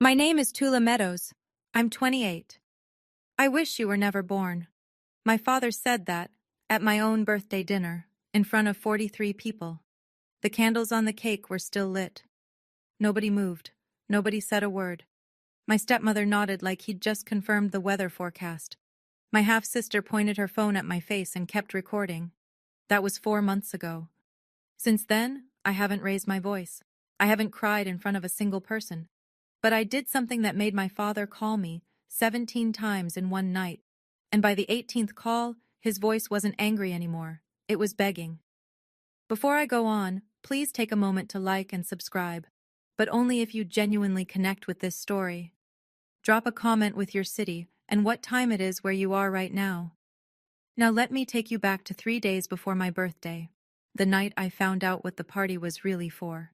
My name is Tula Meadows. I'm 28. I wish you were never born. My father said that at my own birthday dinner, in front of 43 people. The candles on the cake were still lit. Nobody moved. Nobody said a word. My stepmother nodded like he'd just confirmed the weather forecast. My half-sister pointed her phone at my face and kept recording. That was 4 months ago. Since then, I haven't raised my voice. I haven't cried in front of a single person. But I did something that made my father call me 17 times in one night. And by the 18th call, his voice wasn't angry anymore. It was begging. Before I go on, please take a moment to like and subscribe, but only if you genuinely connect with this story. Drop a comment with your city and what time it is where you are right now. Now let me take you back to 3 days before my birthday, the night I found out what the party was really for.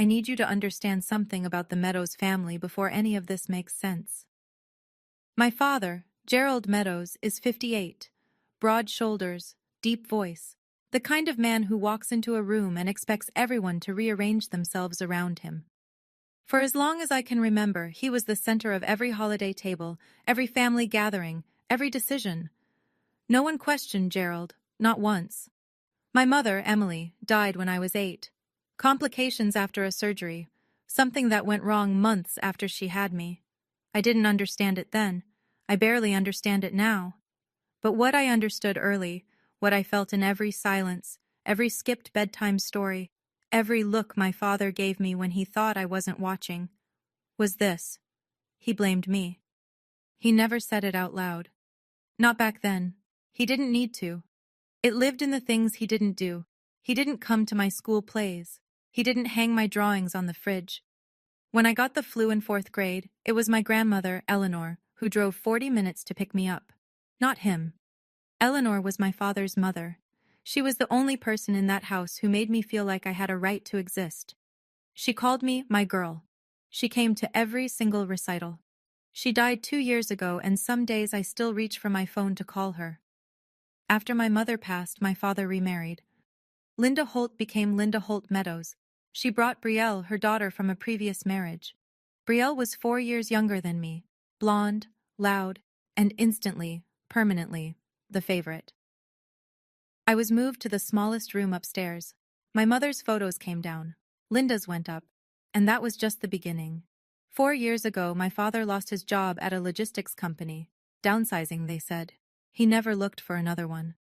I need you to understand something about the Meadows family before any of this makes sense. My father, Gerald Meadows, is 58, broad shoulders, deep voice, the kind of man who walks into a room and expects everyone to rearrange themselves around him. For as long as I can remember, he was the center of every holiday table, every family gathering, every decision. No one questioned Gerald, not once. My mother, Emily, died when I was 8. Complications after a surgery, something that went wrong months after she had me. I didn't understand it then. I barely understand it now. But what I understood early, what I felt in every silence, every skipped bedtime story, every look my father gave me when he thought I wasn't watching, was this: he blamed me. He never said it out loud. Not back then. He didn't need to. It lived in the things he didn't do. He didn't come to my school plays. He didn't hang my drawings on the fridge. When I got the flu in 4th grade, it was my grandmother, Eleanor, who drove 40 minutes to pick me up. Not him. Eleanor was my father's mother. She was the only person in that house who made me feel like I had a right to exist. She called me my girl. She came to every single recital. She died 2 years ago, and some days I still reach for my phone to call her. After my mother passed, my father remarried. Linda Holt became Linda Holt Meadows. She brought Brielle, her daughter, from a previous marriage. Brielle was 4 years younger than me, blonde, loud, and instantly, permanently, the favorite. I was moved to the smallest room upstairs. My mother's photos came down. Linda's went up. And that was just the beginning. 4 years ago, my father lost his job at a logistics company. Downsizing, they said. He never looked for another one.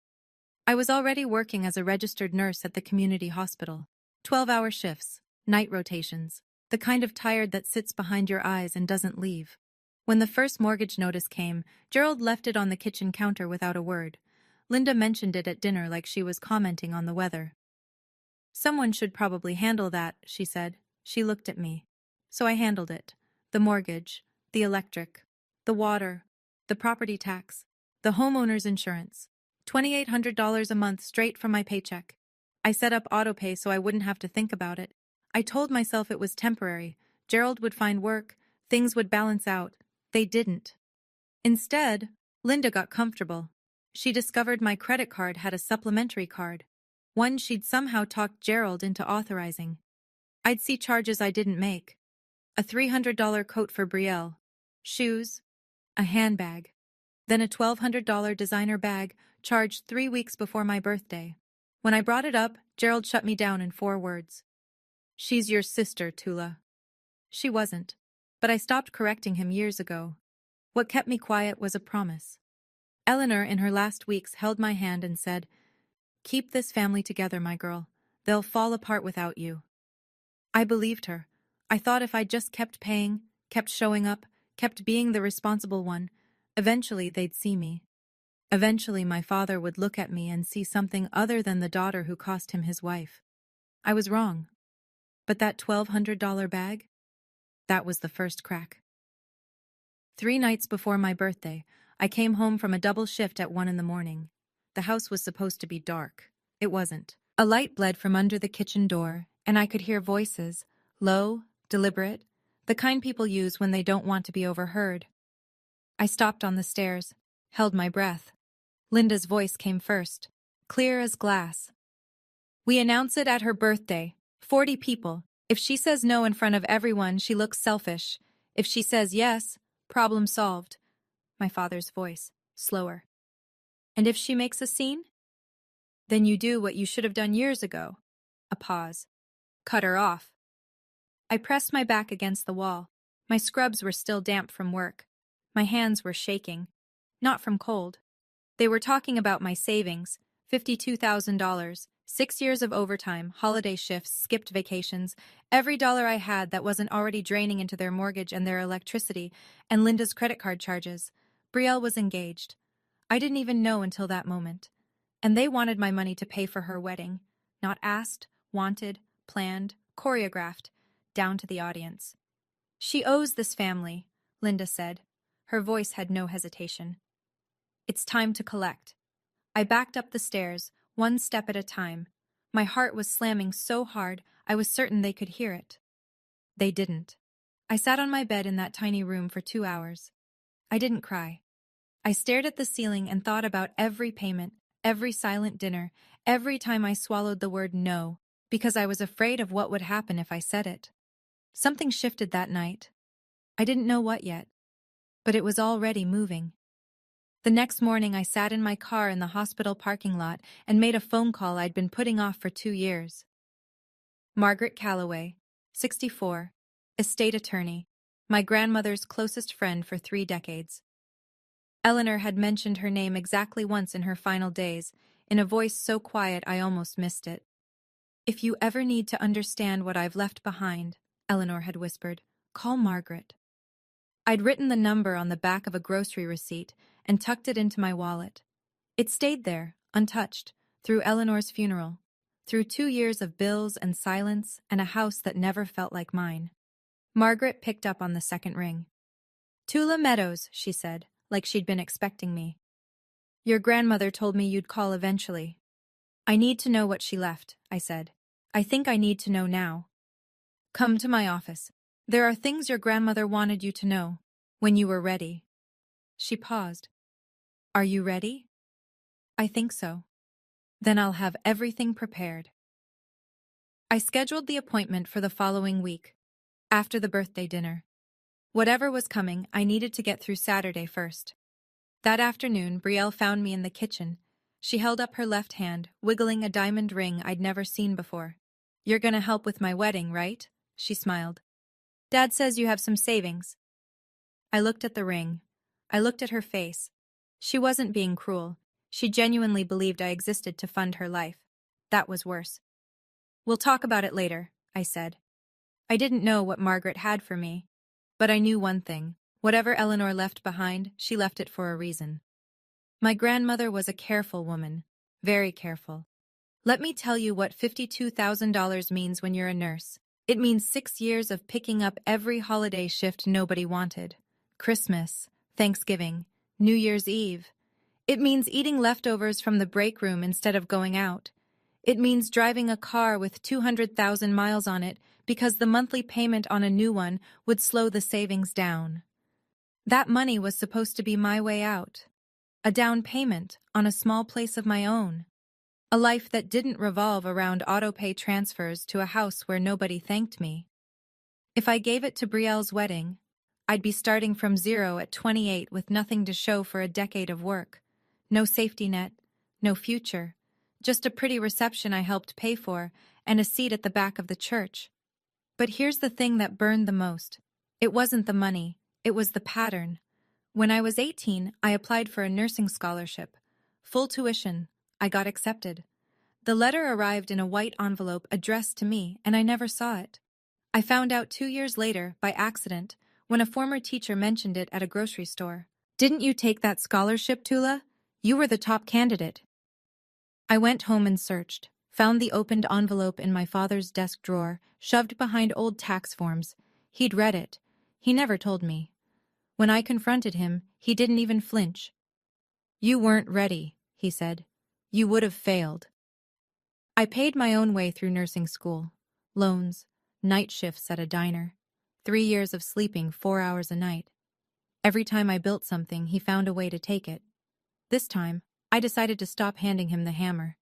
I was already working as a registered nurse at the community hospital. 12-hour shifts, night rotations, the kind of tired that sits behind your eyes and doesn't leave. When the first mortgage notice came, Gerald left it on the kitchen counter without a word. Linda mentioned it at dinner like she was commenting on the weather. Someone should probably handle that, she said. She looked at me. So I handled it. The mortgage, the electric, the water, the property tax, the homeowner's insurance. $2,800 a month straight from my paycheck. I set up autopay so I wouldn't have to think about it. I told myself it was temporary. Gerald would find work. Things would balance out. They didn't. Instead, Linda got comfortable. She discovered my credit card had a supplementary card, one she'd somehow talked Gerald into authorizing. I'd see charges I didn't make. A $300 coat for Brielle, shoes, a handbag, then a $1,200 designer bag charged 3 weeks before my birthday. When I brought it up, Gerald shut me down in 4 words. She's your sister, Tula. She wasn't, but I stopped correcting him years ago. What kept me quiet was a promise. Eleanor, in her last weeks, held my hand and said, "Keep this family together, my girl. They'll fall apart without you." I believed her. I thought if I just kept paying, kept showing up, kept being the responsible one, eventually they'd see me. Eventually my father would look at me and see something other than the daughter who cost him his wife. I was wrong. But that $1,200 bag? That was the first crack. 3 nights before my birthday, I came home from a double shift at 1 in the morning. The house was supposed to be dark. It wasn't. A light bled from under the kitchen door, and I could hear voices, low, deliberate, the kind people use when they don't want to be overheard. I stopped on the stairs, held my breath. Linda's voice came first, clear as glass. "We announce it at her birthday. 40 people. If she says no in front of everyone, she looks selfish. If she says yes, problem solved. My father's voice, slower. And if she makes a scene? Then you do what you should have done years ago. A pause. Cut her off. I pressed my back against the wall. My scrubs were still damp from work. My hands were shaking. Not from cold. They were talking about my savings, $52,000, 6 years of overtime, holiday shifts, skipped vacations, every dollar I had that wasn't already draining into their mortgage and their electricity, and Linda's credit card charges. Brielle was engaged. I didn't even know until that moment. And they wanted my money to pay for her wedding. Not asked, wanted, planned, choreographed, down to the audience. She owes this family, Linda said. Her voice had no hesitation. It's time to collect. I backed up the stairs, one step at a time. My heart was slamming so hard I was certain they could hear it. They didn't. I sat on my bed in that tiny room for 2 hours. I didn't cry. I stared at the ceiling and thought about every payment, every silent dinner, every time I swallowed the word no, because I was afraid of what would happen if I said it. Something shifted that night. I didn't know what yet, but it was already moving. The next morning I sat in my car in the hospital parking lot and made a phone call I'd been putting off for 2 years. Margaret Calloway, 64, estate attorney, my grandmother's closest friend for 3 decades. Eleanor had mentioned her name exactly once in her final days, in a voice so quiet I almost missed it. If you ever need to understand what I've left behind, Eleanor had whispered, call Margaret. I'd written the number on the back of a grocery receipt and tucked it into my wallet. It stayed there, untouched, through Eleanor's funeral, through 2 years of bills and silence and a house that never felt like mine. Margaret picked up on the second ring. Tula Meadows, she said, like she'd been expecting me. Your grandmother told me you'd call eventually. I need to know what she left, I said. I think I need to know now. Come to my office. There are things your grandmother wanted you to know, when you were ready. She paused. Are you ready? I think so. Then I'll have everything prepared. I scheduled the appointment for the following week, after the birthday dinner. Whatever was coming, I needed to get through Saturday first. That afternoon, Brielle found me in the kitchen. She held up her left hand, wiggling a diamond ring I'd never seen before. You're gonna help with my wedding, right? She smiled. Dad says you have some savings. I looked at the ring. I looked at her face. She wasn't being cruel. She genuinely believed I existed to fund her life. That was worse. We'll talk about it later, I said. I didn't know what Margaret had for me, but I knew one thing. Whatever Eleanor left behind, she left it for a reason. My grandmother was a careful woman, very careful. Let me tell you what $52,000 means when you're a nurse. It means 6 years of picking up every holiday shift nobody wanted. Christmas, Thanksgiving, New Year's Eve. It means eating leftovers from the break room instead of going out. It means driving a car with 200,000 miles on it because the monthly payment on a new one would slow the savings down. That money was supposed to be my way out. A down payment on a small place of my own. A life that didn't revolve around auto-pay transfers to a house where nobody thanked me. If I gave it to Brielle's wedding, I'd be starting from zero at 28 with nothing to show for a decade of work. No safety net, no future. Just a pretty reception I helped pay for and a seat at the back of the church. But here's the thing that burned the most. It wasn't the money, it was the pattern. When I was 18, I applied for a nursing scholarship. Full tuition. I got accepted. The letter arrived in a white envelope addressed to me, and I never saw it. I found out 2 years later, by accident, when a former teacher mentioned it at a grocery store. Didn't you take that scholarship, Tula? You were the top candidate. I went home and searched, found the opened envelope in my father's desk drawer, shoved behind old tax forms. He'd read it. He never told me. When I confronted him, he didn't even flinch. You weren't ready, he said. You would have failed. I paid my own way through nursing school. Loans, night shifts at a diner, 3 years of sleeping 4 hours a night. Every time I built something, he found a way to take it. This time, I decided to stop handing him the hammer.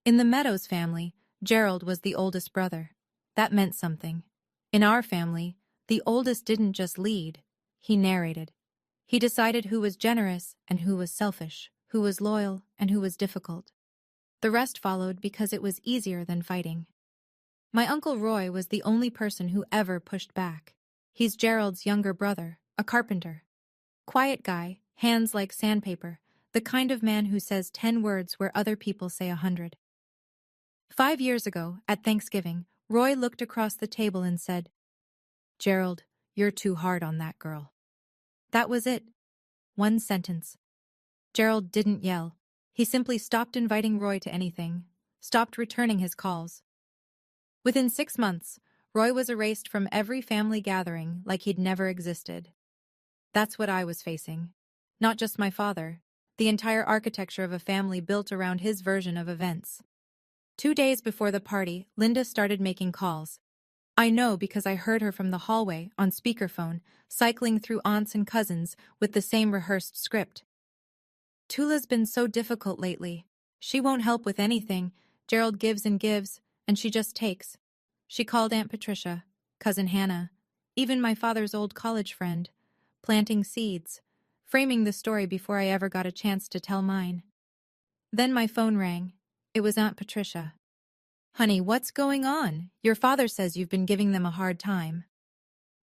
In the Meadows family, Gerald was the oldest brother. That meant something. In our family, The oldest didn't just lead, he narrated. He decided who was generous and who was selfish, who was loyal and who was difficult. The rest followed because it was easier than fighting. My Uncle Roy was the only person who ever pushed back. He's Gerald's younger brother, a carpenter. Quiet guy, hands like sandpaper, the kind of man who says 10 words where other people say 100. 5 years ago, at Thanksgiving, Roy looked across the table and said, "Gerald, you're too hard on that girl." That was it. One sentence. Gerald didn't yell. He simply stopped inviting Roy to anything, stopped returning his calls. Within 6 months, Roy was erased from every family gathering like he'd never existed. That's what I was facing. Not just my father, the entire architecture of a family built around his version of events. 2 days before the party, Linda started making calls. I know because I heard her from the hallway, on speakerphone, cycling through aunts and cousins with the same rehearsed script. "Tula's been so difficult lately. She won't help with anything. Gerald gives, and she just takes." She called Aunt Patricia, Cousin Hannah, even my father's old college friend, planting seeds, framing the story before I ever got a chance to tell mine. Then my phone rang. It was Aunt Patricia. "Honey, what's going on? Your father says you've been giving them a hard time."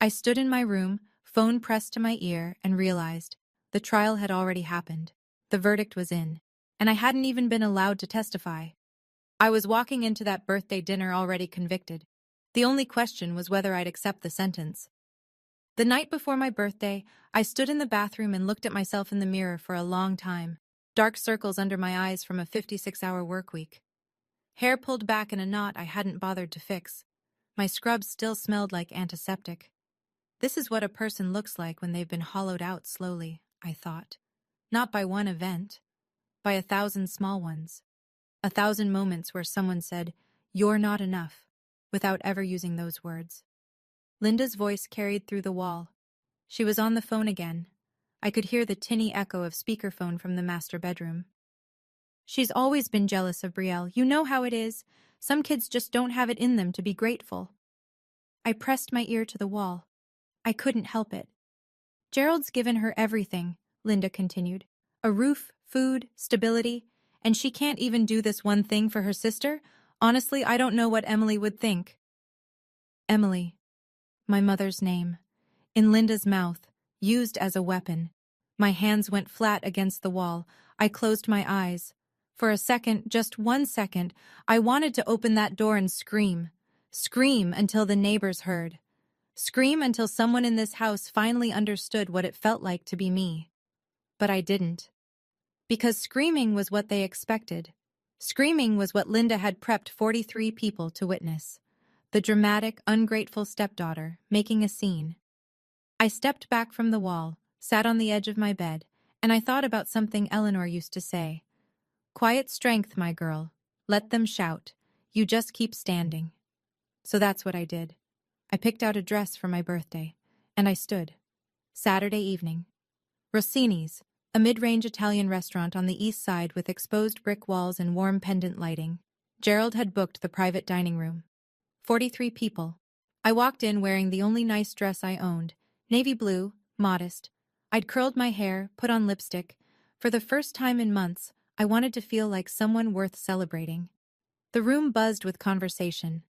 I stood in my room, phone pressed to my ear, and realized the trial had already happened. The verdict was in, and I hadn't even been allowed to testify. I was walking into that birthday dinner already convicted. The only question was whether I'd accept the sentence. The night before my birthday, I stood in the bathroom and looked at myself in the mirror for a long time. Dark circles under my eyes from a 56-hour work week. Hair pulled back in a knot I hadn't bothered to fix. My scrubs still smelled like antiseptic. This is what a person looks like when they've been hollowed out slowly, I thought. Not by one event, by 1,000 small ones. 1,000 moments where someone said, "You're not enough," without ever using those words. Linda's voice carried through the wall. She was on the phone again. I could hear the tinny echo of speakerphone from the master bedroom. "She's always been jealous of Brielle. You know how it is. Some kids just don't have it in them to be grateful." I pressed my ear to the wall. I couldn't help it. "Gerald's given her everything," Linda continued. "A roof, food, stability, and she can't even do this one thing for her sister? Honestly, I don't know what Emily would think." Emily. My mother's name. In Linda's mouth, used as a weapon. My hands went flat against the wall. I closed my eyes. For a second, just 1 second, I wanted to open that door and scream. Scream until the neighbors heard. Scream until someone in this house finally understood what it felt like to be me. But I didn't. Because screaming was what they expected. Screaming was what Linda had prepped 43 people to witness. The dramatic, ungrateful stepdaughter, making a scene. I stepped back from the wall, sat on the edge of my bed, and I thought about something Eleanor used to say. "Quiet strength, my girl. Let them shout. You just keep standing." So that's what I did. I picked out a dress for my birthday, and I stood. Saturday evening. Rossini's, a mid-range Italian restaurant on the east side with exposed brick walls and warm pendant lighting. Gerald had booked the private dining room. 43 people. I walked in wearing the only nice dress I owned, navy blue, modest. I'd curled my hair, put on lipstick. For the first time in months, I wanted to feel like someone worth celebrating. The room buzzed with conversation.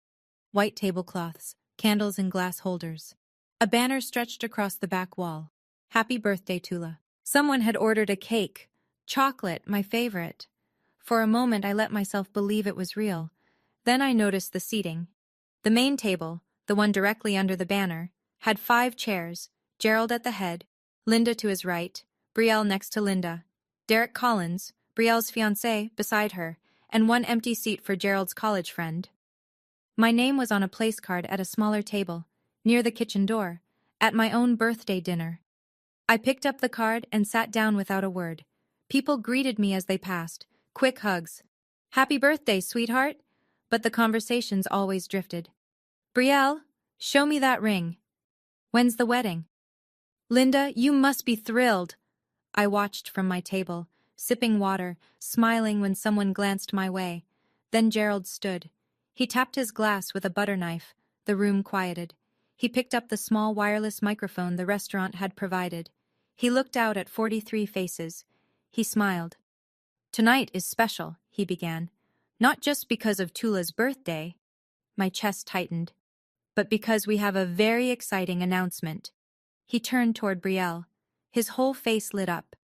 White tablecloths, candles in glass holders. A banner stretched across the back wall. "Happy birthday, Tula." Someone had ordered a cake. Chocolate, my favorite. For a moment, I let myself believe it was real. Then I noticed the seating. The main table, the one directly under the banner, had 5 chairs, Gerald at the head, Linda to his right, Brielle next to Linda, Derek Collins, Brielle's fiancé, beside her, and one empty seat for Gerald's college friend. My name was on a place card at a smaller table, near the kitchen door, at my own birthday dinner. I picked up the card and sat down without a word. People greeted me as they passed, quick hugs. "Happy birthday, sweetheart." But the conversations always drifted. "Brielle, show me that ring. When's the wedding?" "Linda, you must be thrilled." I watched from my table, sipping water, smiling when someone glanced my way. Then Gerald stood. He tapped his glass with a butter knife. The room quieted. He picked up the small wireless microphone the restaurant had provided. He looked out at 43 faces. He smiled. "Tonight is special," he began. "Not just because of Tula's birthday," my chest tightened, "but because we have a very exciting announcement." He turned toward Brielle. His whole face lit up.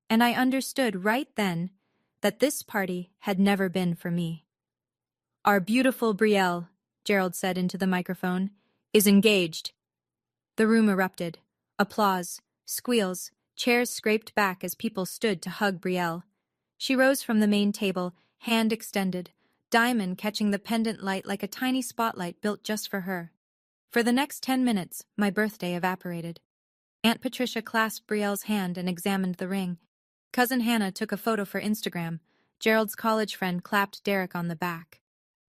And I understood right then that this party had never been for me. "Our beautiful Brielle," Gerald said into the microphone, "is engaged." The room erupted. Applause, squeals, chairs scraped back as people stood to hug Brielle. She rose from the main table, hand extended, diamond catching the pendant light like a tiny spotlight built just for her. For the next 10 minutes, my birthday evaporated. Aunt Patricia clasped Brielle's hand and examined the ring. Cousin Hannah took a photo for Instagram. Gerald's college friend clapped Derek on the back.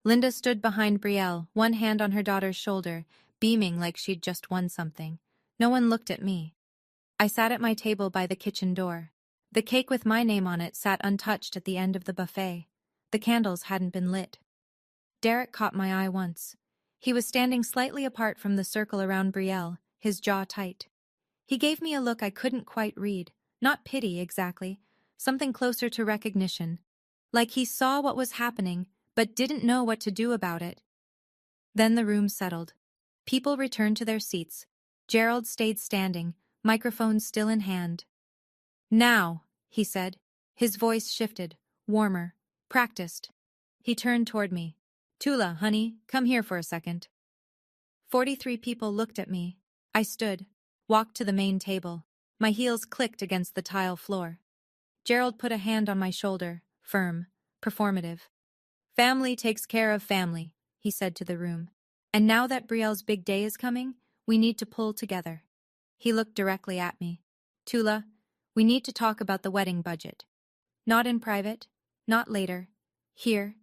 Linda stood behind Brielle, one hand on her daughter's shoulder, beaming like she'd just won something. No one looked at me. I sat at my table by the kitchen door. The cake with my name on it sat untouched at the end of the buffet. The candles hadn't been lit. Derek caught my eye once. He was standing slightly apart from the circle around Brielle, his jaw tight. He gave me a look I couldn't quite read, not pity exactly, something closer to recognition. Like he saw what was happening, but didn't know what to do about it. Then the room settled. People returned to their seats. Gerald stayed standing, microphone still in hand. "Now," he said. His voice shifted, warmer, practiced. He turned toward me. "Tula, honey, come here for a second." 43 people looked at me. I stood, walked to the main table. My heels clicked against the tile floor. Gerald put a hand on my shoulder, firm, performative. "Family takes care of family," he said to the room. "And now that Brielle's big day is coming, we need to pull together." He looked directly at me. "Tula, we need to talk about the wedding budget. Not in private, not later. Here,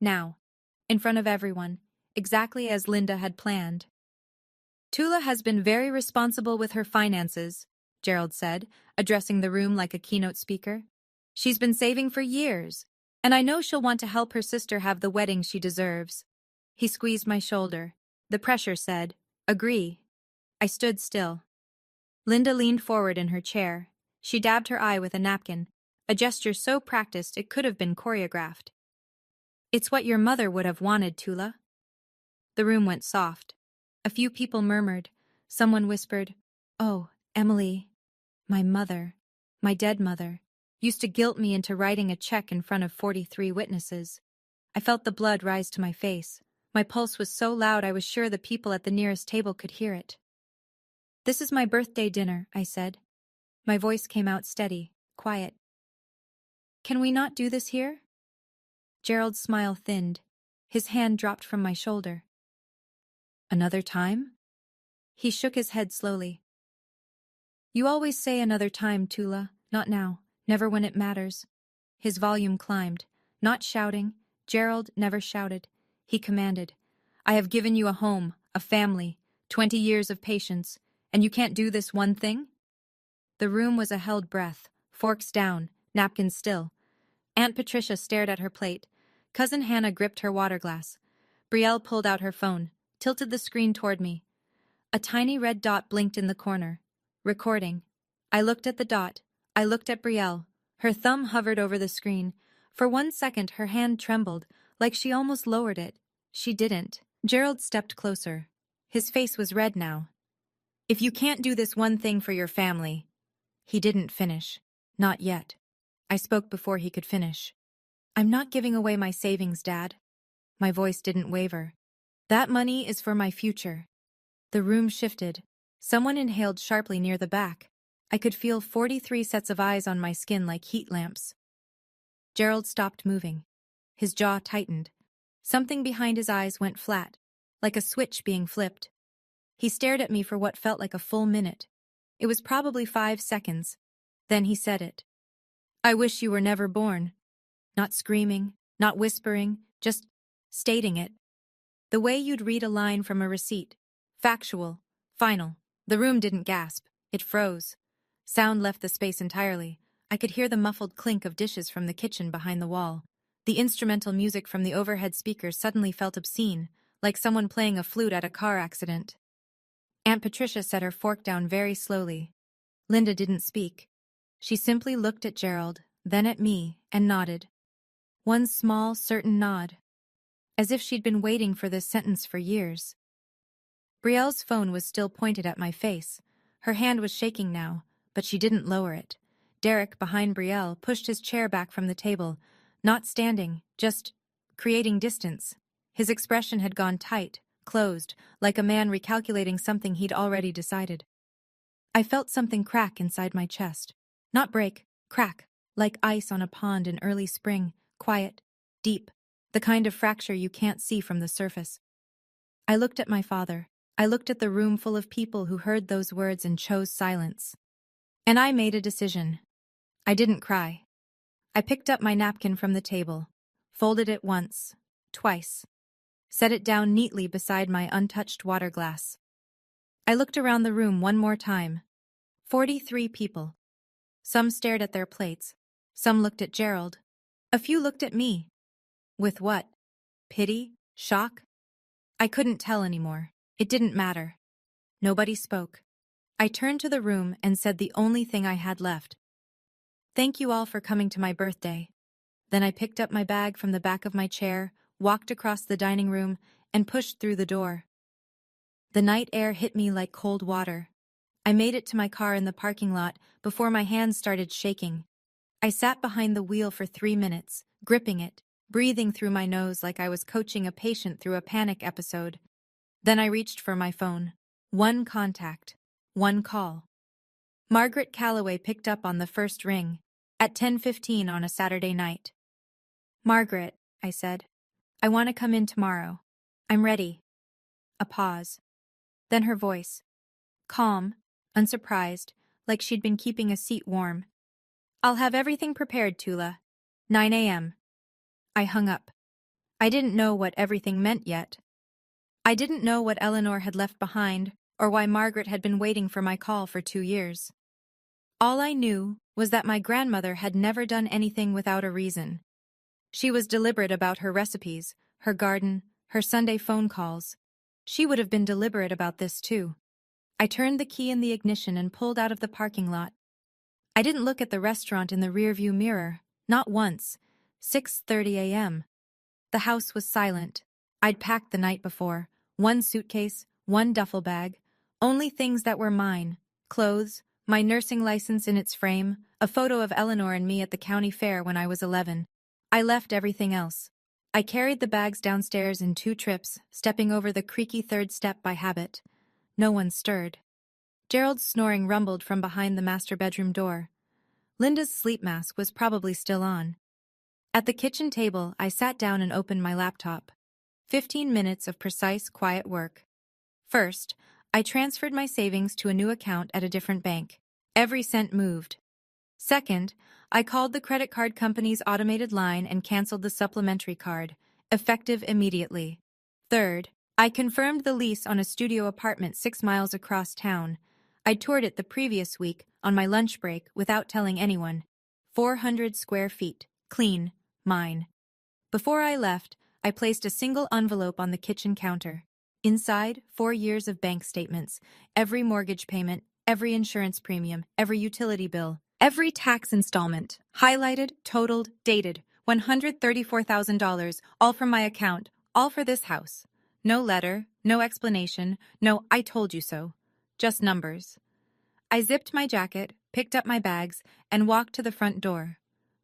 now, in front of everyone, exactly as Linda had planned." "Tula has been very responsible with her finances," Gerald said, addressing the room like a keynote speaker. "She's been saving for years, and I know she'll want to help her sister have the wedding she deserves." He squeezed my shoulder. The pressure said, "Agree." I stood still. Linda leaned forward in her chair. She dabbed her eye with a napkin, a gesture so practiced it could have been choreographed. "It's what your mother would have wanted, Tula." The room went soft. A few people murmured. Someone whispered, "Oh, Emily, my mother, my dead mother, used to guilt me into writing a check in front of 43 witnesses." I felt the blood rise to my face. My pulse was so loud I was sure the people at the nearest table could hear it. "This is my birthday dinner," I said. My voice came out steady, quiet. "Can we not do this here?" Gerald's smile thinned. His hand dropped from my shoulder. "Another time?" He shook his head slowly. "You always say another time, Tula. Not now. Never when it matters." His volume climbed. Not shouting. Gerald never shouted. He commanded, "I have given you a home, a family, 20 years of patience, and you can't do this one thing?" The room was a held breath, forks down, napkins still. Aunt Patricia stared at her plate. Cousin Hannah gripped her water glass. Brielle pulled out her phone, tilted the screen toward me. A tiny red dot blinked in the corner. Recording. I looked at the dot. I looked at Brielle. Her thumb hovered over the screen. For 1 second her hand trembled, like she almost lowered it. She didn't. Gerald stepped closer. His face was red now. "If you can't do this one thing for your family..." He didn't finish. Not yet. I spoke before he could finish. "I'm not giving away my savings, Dad." My voice didn't waver. "That money is for my future." The room shifted. Someone inhaled sharply near the back. I could feel 43 sets of eyes on my skin like heat lamps. Gerald stopped moving. His jaw tightened. Something behind his eyes went flat, like a switch being flipped. He stared at me for what felt like a full minute. It was probably 5 seconds. Then he said it. "I wish you were never born." Not screaming, not whispering, just stating it. The way you'd read a line from a receipt. Factual, final. The room didn't gasp. It froze. Sound left the space entirely. I could hear the muffled clink of dishes from the kitchen behind the wall. The instrumental music from the overhead speakers suddenly felt obscene, like someone playing a flute at a car accident. Aunt Patricia set her fork down very slowly. Linda didn't speak. She simply looked at Gerald, then at me, and nodded. One small, certain nod, as if she'd been waiting for this sentence for years. Brielle's phone was still pointed at my face. Her hand was shaking now, but she didn't lower it. Derek, behind Brielle, pushed his chair back from the table, not standing, just creating distance. His expression had gone tight, closed, like a man recalculating something he'd already decided. I felt something crack inside my chest. Not break, crack, like ice on a pond in early spring, quiet, deep, the kind of fracture you can't see from the surface. I looked at my father. I looked at the room full of people who heard those words and chose silence. And I made a decision. I didn't cry. I picked up my napkin from the table, folded it once, twice, set it down neatly beside my untouched water glass. I looked around the room one more time. 43 people. Some stared at their plates. Some looked at Gerald. A few looked at me. With what? Pity? Shock? I couldn't tell anymore. It didn't matter. Nobody spoke. I turned to the room and said the only thing I had left. Thank you all for coming to my birthday. Then I picked up my bag from the back of my chair, walked across the dining room, and pushed through the door. The night air hit me like cold water. I made it to my car in the parking lot before my hands started shaking. I sat behind the wheel for 3 minutes, gripping it, breathing through my nose like I was coaching a patient through a panic episode. Then I reached for my phone. One contact. One call. Margaret Calloway picked up on the first ring, at 10:15 on a Saturday night. Margaret, I said, I want to come in tomorrow. I'm ready. A pause. Then her voice. Calm, unsurprised, like she'd been keeping a seat warm. I'll have everything prepared, Tula. 9 a.m. I hung up. I didn't know what everything meant yet. I didn't know what Eleanor had left behind, or why Margaret had been waiting for my call for 2 years. All I knew was that my grandmother had never done anything without a reason. She was deliberate about her recipes, her garden, her Sunday phone calls. She would have been deliberate about this too. I turned the key in the ignition and pulled out of the parking lot. I didn't look at the restaurant in the rearview mirror, not once. 6:30 a.m. The house was silent. I'd packed the night before. One suitcase, one duffel bag, only things that were mine. Clothes, my nursing license in its frame, a photo of Eleanor and me at the county fair when I was 11. I left everything else. I carried the bags downstairs in 2 trips, stepping over the creaky 3rd step by habit. No one stirred. Gerald's snoring rumbled from behind the master bedroom door. Linda's sleep mask was probably still on. At the kitchen table, I sat down and opened my laptop. 15 minutes of precise, quiet work. First, I transferred my savings to a new account at a different bank. Every cent moved. Second, I called the credit card company's automated line and canceled the supplementary card, effective immediately. Third, I confirmed the lease on a studio apartment 6 miles across town. I'd toured it the previous week on my lunch break without telling anyone. 400 square feet, clean, mine. Before I left, I placed a single envelope on the kitchen counter. Inside, 4 years of bank statements, every mortgage payment, every insurance premium, every utility bill, every tax installment, highlighted, totaled, dated, $134,000, all from my account, all for this house. No letter, no explanation, no "I told you so." Just numbers. I zipped my jacket, picked up my bags, and walked to the front door.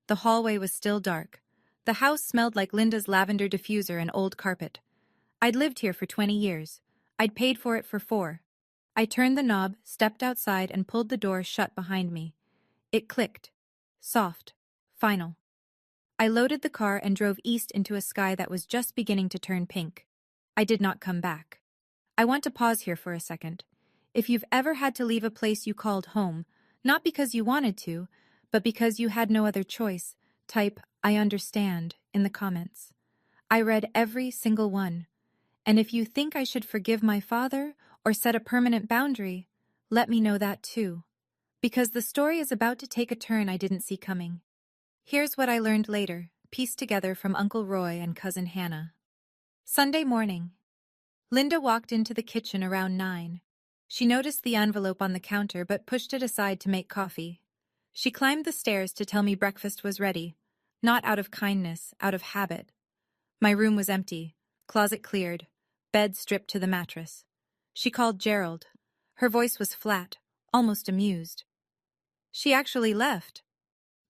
The hallway was still dark. The house smelled like Linda's lavender diffuser and old carpet. I'd lived here for 20 years. I'd paid for it for 4. I turned the knob, stepped outside, and pulled the door shut behind me. It clicked. Soft. Final. I loaded the car and drove east into a sky that was just beginning to turn pink. I did not come back. I want to pause here for a second. If you've ever had to leave a place you called home, not because you wanted to, but because you had no other choice, type "I understand" in the comments. I read every single one. And if you think I should forgive my father or set a permanent boundary, let me know that too. Because the story is about to take a turn I didn't see coming. Here's what I learned later, pieced together from Uncle Roy and Cousin Hannah. Sunday morning. Linda walked into the kitchen around 9. She noticed the envelope on the counter but pushed it aside to make coffee. She climbed the stairs to tell me breakfast was ready, not out of kindness, out of habit. My room was empty, closet cleared, bed stripped to the mattress. She called Gerald. Her voice was flat, almost amused. She actually left.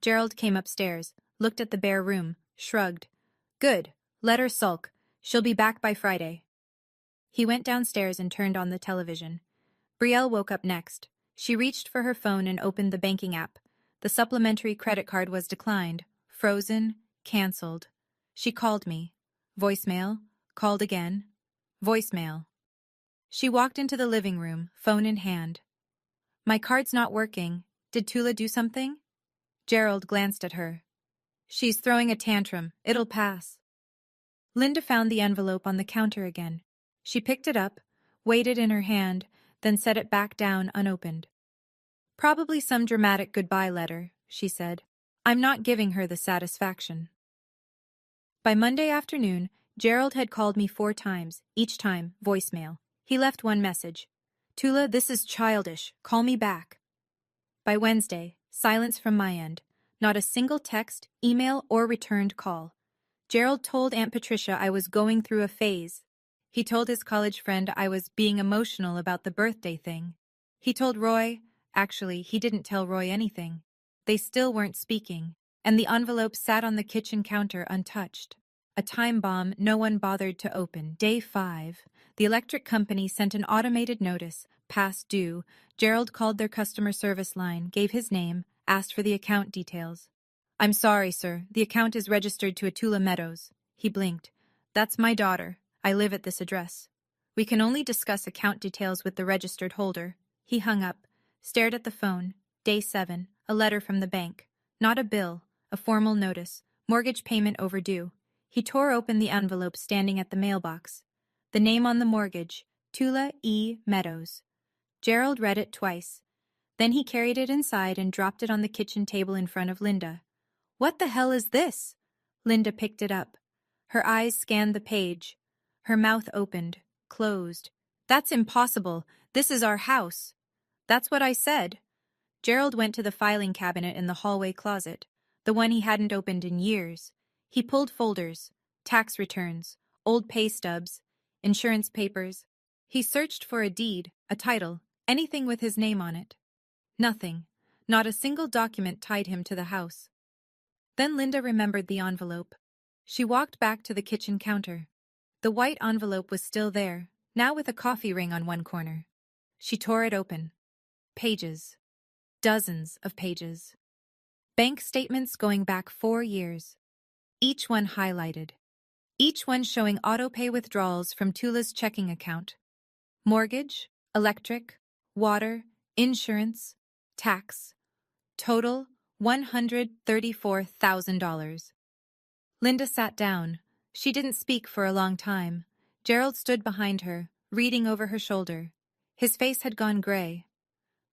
Gerald came upstairs, looked at the bare room, shrugged. Good, let her sulk. She'll be back by Friday. He went downstairs and turned on the television. Brielle woke up next. She reached for her phone and opened the banking app. The supplementary credit card was declined, frozen, canceled. She called me. Voicemail, called again. Voicemail. She walked into the living room, phone in hand. My card's not working. Did Tula do something? Gerald glanced at her. She's throwing a tantrum. It'll pass. Linda found the envelope on the counter again. She picked it up, weighed it in her hand, then set it back down unopened. Probably some dramatic goodbye letter, she said. I'm not giving her the satisfaction. By Monday afternoon, Gerald had called me 4 times, each time voicemail. He left one message. Tula, this is childish. Call me back. By Wednesday, silence from my end. Not a single text, email, or returned call. Gerald told Aunt Patricia I was going through a phase. He told his college friend I was being emotional about the birthday thing. He told Roy, actually, he didn't tell Roy anything. They still weren't speaking, and the envelope sat on the kitchen counter untouched. A time bomb no one bothered to open. Day 5. The electric company sent an automated notice, past due. Gerald called their customer service line, gave his name, asked for the account details. I'm sorry, sir. The account is registered to Atula Meadows. He blinked. That's my daughter. I live at this address. We can only discuss account details with the registered holder. He hung up, stared at the phone. Day 7. A letter from the bank. Not a bill, a formal notice. Mortgage payment overdue. He tore open the envelope standing at the mailbox. The name on the mortgage, Tula E. Meadows. Gerald read it twice. Then he carried it inside and dropped it on the kitchen table in front of Linda. What the hell is this? Linda picked it up. Her eyes scanned the page. Her mouth opened, closed. That's impossible. This is our house. That's what I said. Gerald went to the filing cabinet in the hallway closet, the one he hadn't opened in years. He pulled folders, tax returns, old pay stubs, insurance papers. He searched for a deed, a title, anything with his name on it. Nothing. Not a single document tied him to the house. Then Linda remembered the envelope. She walked back to the kitchen counter. The white envelope was still there, now with a coffee ring on one corner. She tore it open. Pages. Dozens of pages. Bank statements going back 4 years. Each one highlighted. Each one showing auto-pay withdrawals from Tula's checking account. Mortgage, electric, water, insurance, tax. Total $134,000. Linda sat down. She didn't speak for a long time. Gerald stood behind her, reading over her shoulder. His face had gone gray.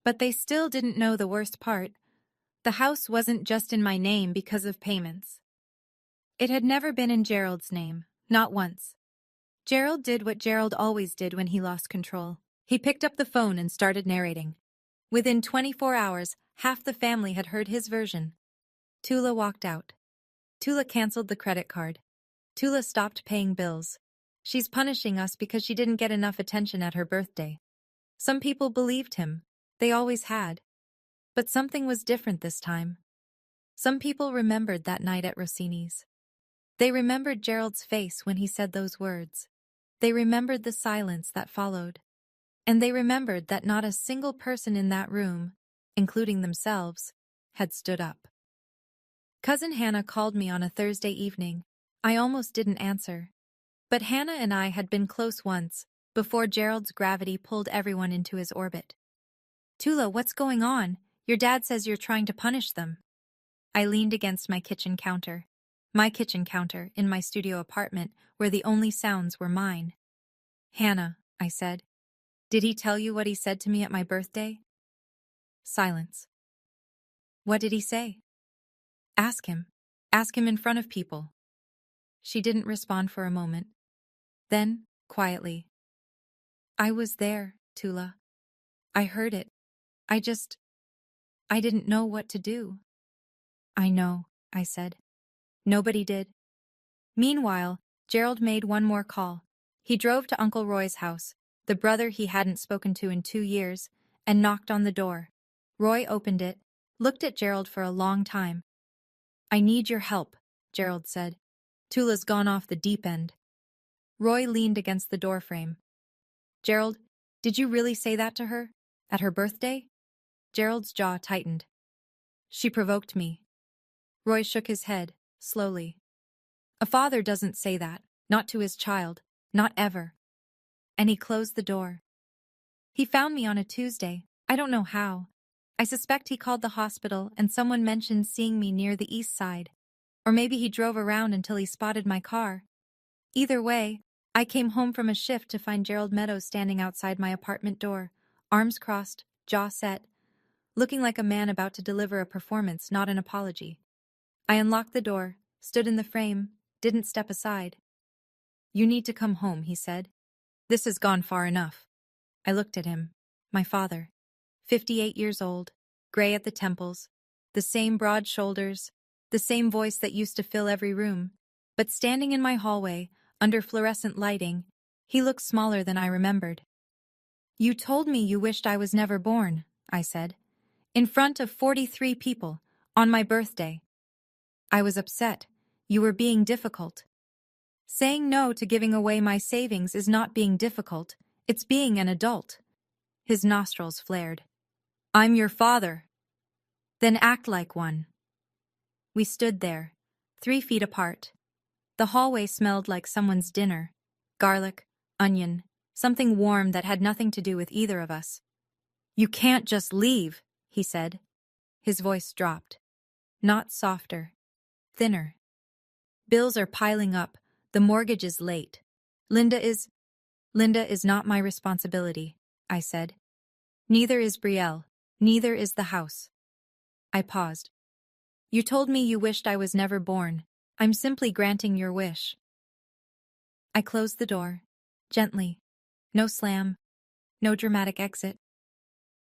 But they still didn't know the worst part. The house wasn't just in my name because of payments. It had never been in Gerald's name, not once. Gerald did what Gerald always did when he lost control. He picked up the phone and started narrating. Within 24 hours, half the family had heard his version. Tula walked out. Tula canceled the credit card. Tula stopped paying bills. She's punishing us because she didn't get enough attention at her birthday. Some people believed him. They always had. But something was different this time. Some people remembered that night at Rossini's. They remembered Gerald's face when he said those words. They remembered the silence that followed. And they remembered that not a single person in that room, including themselves, had stood up. Cousin Hannah called me on a Thursday evening. I almost didn't answer. But Hannah and I had been close once, before Gerald's gravity pulled everyone into his orbit. Tula, what's going on? Your dad says you're trying to punish them. I leaned against my kitchen counter. My kitchen counter, in my studio apartment, where the only sounds were mine. Hannah, I said. Did he tell you what he said to me at my birthday? Silence. What did he say? Ask him. Ask him in front of people. She didn't respond for a moment. Then, quietly. I was there, Tula. I heard it. I didn't know what to do. I know, I said. Nobody did. Meanwhile, Gerald made one more call. He drove to Uncle Roy's house, the brother he hadn't spoken to in 2 years, and knocked on the door. Roy opened it, looked at Gerald for a long time. I need your help, Gerald said. Tula's gone off the deep end. Roy leaned against the doorframe. Gerald, did you really say that to her? At her birthday? Gerald's jaw tightened. She provoked me. Roy shook his head, slowly. A father doesn't say that, not to his child, not ever. And he closed the door. He found me on a Tuesday. I don't know how. I suspect he called the hospital and someone mentioned seeing me near the east side. Or maybe he drove around until he spotted my car. Either way, I came home from a shift to find Gerald Meadows standing outside my apartment door, arms crossed, jaw set, looking like a man about to deliver a performance, not an apology. I unlocked the door, stood in the frame, didn't step aside. You need to come home, he said. This has gone far enough. I looked at him. My father. 58 years old, gray at the temples, the same broad shoulders, the same voice that used to fill every room. But standing in my hallway, under fluorescent lighting, he looked smaller than I remembered. You told me you wished I was never born, I said. In front of 43 people, on my birthday. I was upset. You were being difficult. Saying no to giving away my savings is not being difficult, it's being an adult. His nostrils flared. I'm your father. Then act like one. We stood there, 3 feet apart. The hallway smelled like someone's dinner. Garlic, onion, something warm that had nothing to do with either of us. You can't just leave, he said. His voice dropped. Not softer. Thinner. Bills are piling up. The mortgage is late. Linda is not my responsibility, I said. Neither is Brielle. Neither is the house. I paused. You told me you wished I was never born. I'm simply granting your wish. I closed the door. Gently. No slam. No dramatic exit.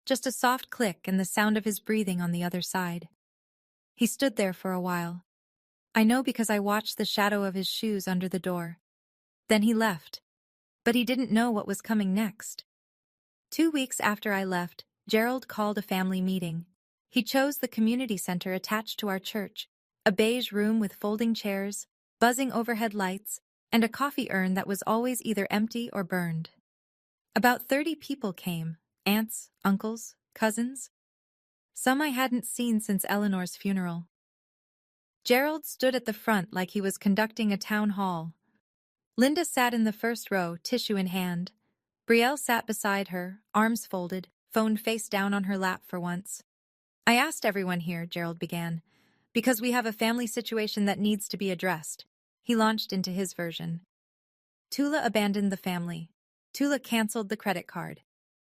Just a soft click and the sound of his breathing on the other side. He stood there for a while. I know because I watched the shadow of his shoes under the door. Then he left. But he didn't know what was coming next. 2 weeks after I left, Gerald called a family meeting. He chose the community center attached to our church, a beige room with folding chairs, buzzing overhead lights, and a coffee urn that was always either empty or burned. About 30 people came, aunts, uncles, cousins. Some I hadn't seen since Eleanor's funeral. Gerald stood at the front like he was conducting a town hall. Linda sat in the first row, tissue in hand. Brielle sat beside her, arms folded, phone face down on her lap for once. I asked everyone here, Gerald began, because we have a family situation that needs to be addressed. He launched into his version. Tula abandoned the family. Tula canceled the credit card.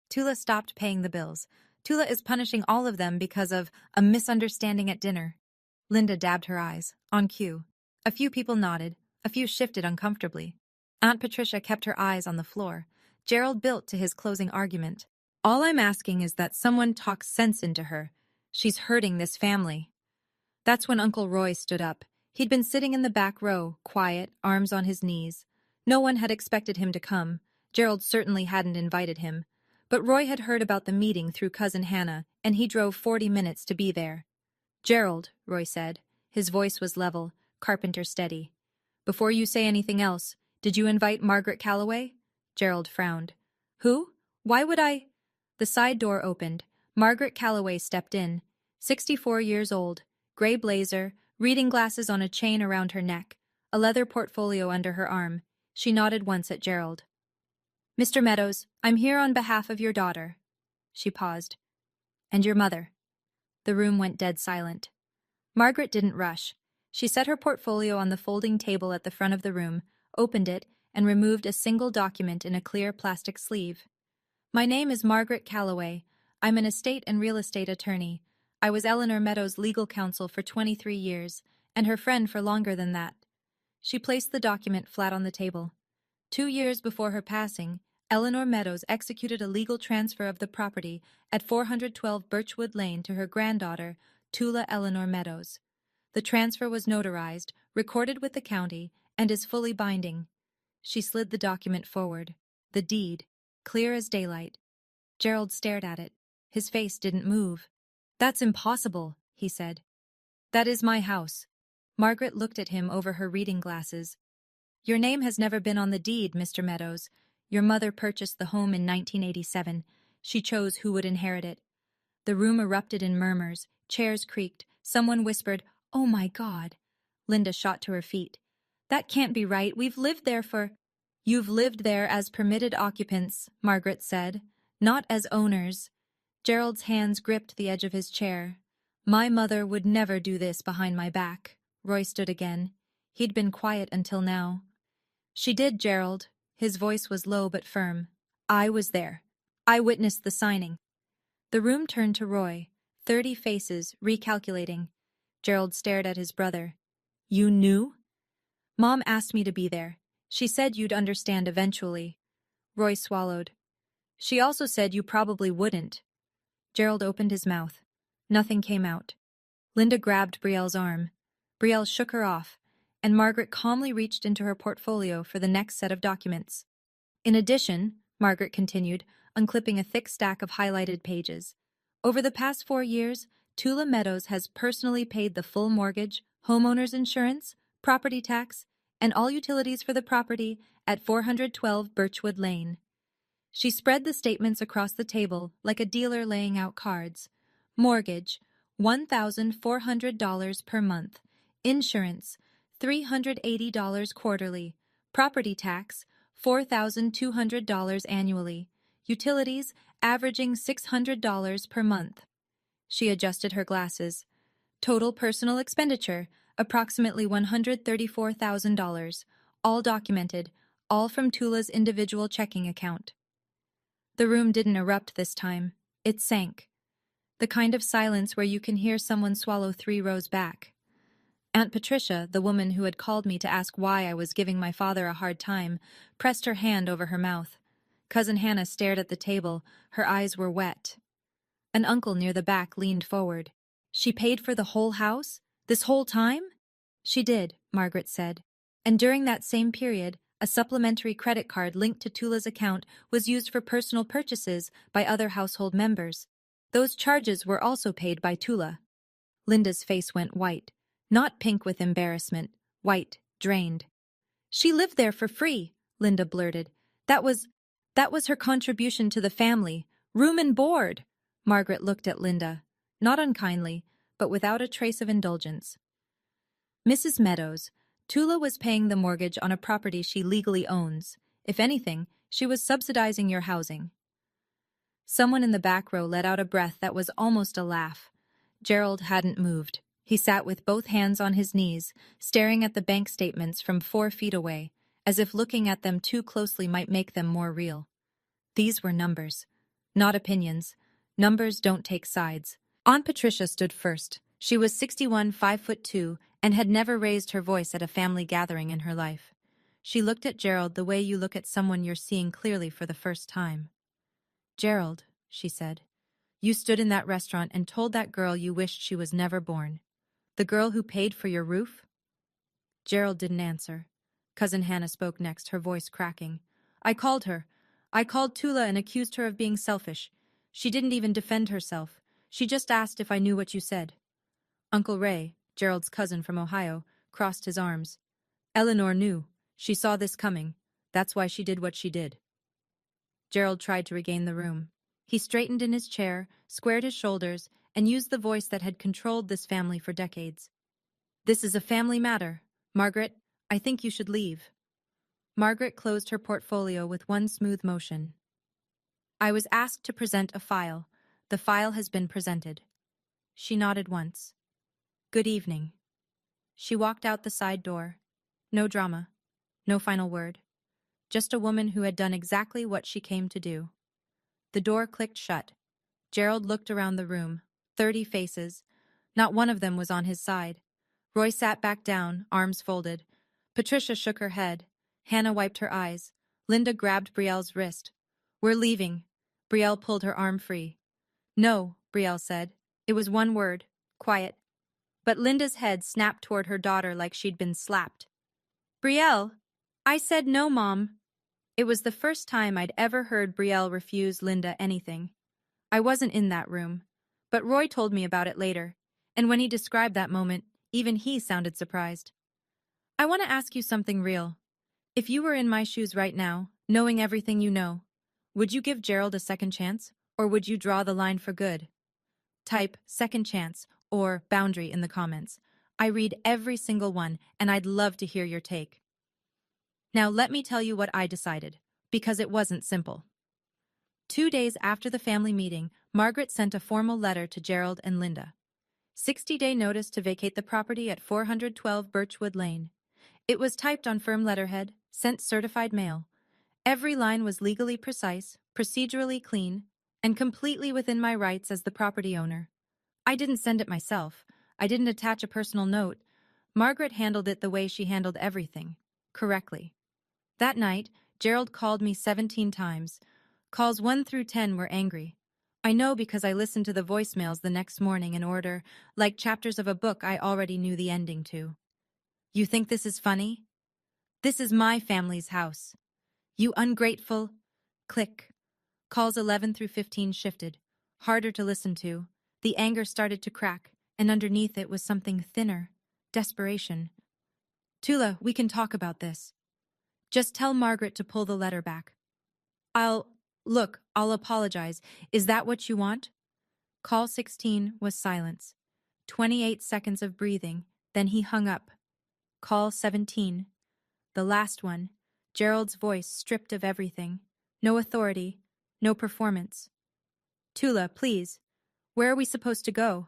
Tula stopped paying the bills. Tula is punishing all of them because of a misunderstanding at dinner. Linda dabbed her eyes, on cue. A few people nodded, a few shifted uncomfortably. Aunt Patricia kept her eyes on the floor. Gerald built to his closing argument. All I'm asking is that someone talks sense into her. She's hurting this family. That's when Uncle Roy stood up. He'd been sitting in the back row, quiet, arms on his knees. No one had expected him to come. Gerald certainly hadn't invited him. But Roy had heard about the meeting through Cousin Hannah, and he drove 40 minutes to be there. Gerald, Roy said. His voice was level, carpenter steady. Before you say anything else, did you invite Margaret Calloway? Gerald frowned. Who? Why would I? The side door opened. Margaret Calloway stepped in. 64 years old, gray blazer, reading glasses on a chain around her neck, a leather portfolio under her arm. She nodded once at Gerald. Mr. Meadows, I'm here on behalf of your daughter. She paused. And your mother. The room went dead silent. Margaret didn't rush. She set her portfolio on the folding table at the front of the room, opened it, and removed a single document in a clear plastic sleeve. My name is Margaret Calloway. I'm an estate and real estate attorney. I was Eleanor Meadows' legal counsel for 23 years, and her friend for longer than that. She placed the document flat on the table. 2 years before her passing, Eleanor Meadows executed a legal transfer of the property at 412 Birchwood Lane to her granddaughter, Tula Eleanor Meadows. The transfer was notarized, recorded with the county, and is fully binding. She slid the document forward. The deed, clear as daylight. Gerald stared at it. His face didn't move. "That's impossible," he said. "That is my house." Margaret looked at him over her reading glasses. "Your name has never been on the deed, Mr. Meadows. Your mother purchased the home in 1987. She chose who would inherit it." The room erupted in murmurs. Chairs creaked. Someone whispered, "Oh my God." Linda shot to her feet. "That can't be right. We've lived there for—" "You've lived there as permitted occupants," Margaret said, "not as owners." Gerald's hands gripped the edge of his chair. "My mother would never do this behind my back." Roy stood again. He'd been quiet until now. "She did, Gerald." His voice was low but firm. "I was there. I witnessed the signing." The room turned to Roy, 30 faces, recalculating. Gerald stared at his brother. "You knew?" "Mom asked me to be there. She said you'd understand eventually." Roy swallowed. "She also said you probably wouldn't." Gerald opened his mouth. Nothing came out. Linda grabbed Brielle's arm. Brielle shook her off, and Margaret calmly reached into her portfolio for the next set of documents. "In addition," Margaret continued, unclipping a thick stack of highlighted pages, "over the past 4 years, Tula Meadows has personally paid the full mortgage, homeowner's insurance, property tax, and all utilities for the property at 412 Birchwood Lane." She spread the statements across the table like a dealer laying out cards. Mortgage, $1,400 per month. Insurance, $380 quarterly. Property tax, $4,200 annually. Utilities, averaging $600 per month. She adjusted her glasses. Total personal expenditure, approximately $134,000. All documented, all from Tula's individual checking account. The room didn't erupt this time. It sank. The kind of silence where you can hear someone swallow 3 rows back. Aunt Patricia, the woman who had called me to ask why I was giving my father a hard time, pressed her hand over her mouth. Cousin Hannah stared at the table. Her eyes were wet. An uncle near the back leaned forward. "She paid for the whole house? This whole time?" "She did," Margaret said. "And during that same period, a supplementary credit card linked to Tula's account was used for personal purchases by other household members. Those charges were also paid by Tula." Linda's face went white. Not pink with embarrassment, white, drained. "She lived there for free," Linda blurted. That was her contribution to the family. Room and board." Margaret looked at Linda, not unkindly, but without a trace of indulgence. "Mrs. Meadows, Tula was paying the mortgage on a property she legally owns. If anything, she was subsidizing your housing." Someone in the back row let out a breath that was almost a laugh. Gerald hadn't moved. He sat with both hands on his knees, staring at the bank statements from 4 feet away, as if looking at them too closely might make them more real. These were numbers, not opinions. Numbers don't take sides. Aunt Patricia stood first. She was 61, 5'2", and had never raised her voice at a family gathering in her life. She looked at Gerald the way you look at someone you're seeing clearly for the first time. "Gerald," she said, "you stood in that restaurant and told that girl you wished she was never born. The girl who paid for your roof?" Gerald didn't answer. Cousin Hannah spoke next, her voice cracking. "I called her. I called Tula and accused her of being selfish. She didn't even defend herself. She just asked if I knew what you said." Uncle Ray, Gerald's cousin from Ohio, crossed his arms. "Eleanor knew. She saw this coming. That's why she did what she did." Gerald tried to regain the room. He straightened in his chair, squared his shoulders, and used the voice that had controlled this family for decades. "This is a family matter. Margaret, I think you should leave." Margaret closed her portfolio with one smooth motion. "I was asked to present a file. The file has been presented." She nodded once. "Good evening." She walked out the side door. No drama. No final word. Just a woman who had done exactly what she came to do. The door clicked shut. Gerald looked around the room. 30 faces. Not one of them was on his side. Roy sat back down, arms folded. Patricia shook her head. Hannah wiped her eyes. Linda grabbed Brielle's wrist. We're leaving. Brielle pulled her arm free. No, Brielle said. It was one word. Quiet. But Linda's head snapped toward her daughter like she'd been slapped. Brielle! I said no, Mom. It was the first time I'd ever heard Brielle refuse Linda anything. I wasn't in that room. But Roy told me about it later, and when he described that moment, even he sounded surprised. I want to ask you something real. If you were in my shoes right now, knowing everything you know, would you give Gerald a second chance, or would you draw the line for good? Type second chance or boundary in the comments. I read every single one, and I'd love to hear your take. Now let me tell you what I decided, because it wasn't simple. 2 days after the family meeting, Margaret sent a formal letter to Gerald and Linda. 60-day notice to vacate the property at 412 Birchwood Lane. It was typed on firm letterhead, sent certified mail. Every line was legally precise, procedurally clean, and completely within my rights as the property owner. I didn't send it myself. I didn't attach a personal note. Margaret handled it the way she handled everything, correctly. That night, Gerald called me 17 times. Calls 1 through 10 were angry. I know because I listened to the voicemails the next morning in order, like chapters of a book I already knew the ending to. You think this is funny? This is my family's house. You ungrateful. Click. Calls 11 through 15 shifted. Harder to listen to. The anger started to crack, and underneath it was something thinner. Desperation. Tula, we can talk about this. Just tell Margaret to pull the letter back. I'll apologize. Is that what you want? Call 16 was silence. 28 seconds of breathing, then he hung up. Call 17. The last one. Gerald's voice stripped of everything. No authority, no performance. Tula, please. Where are we supposed to go?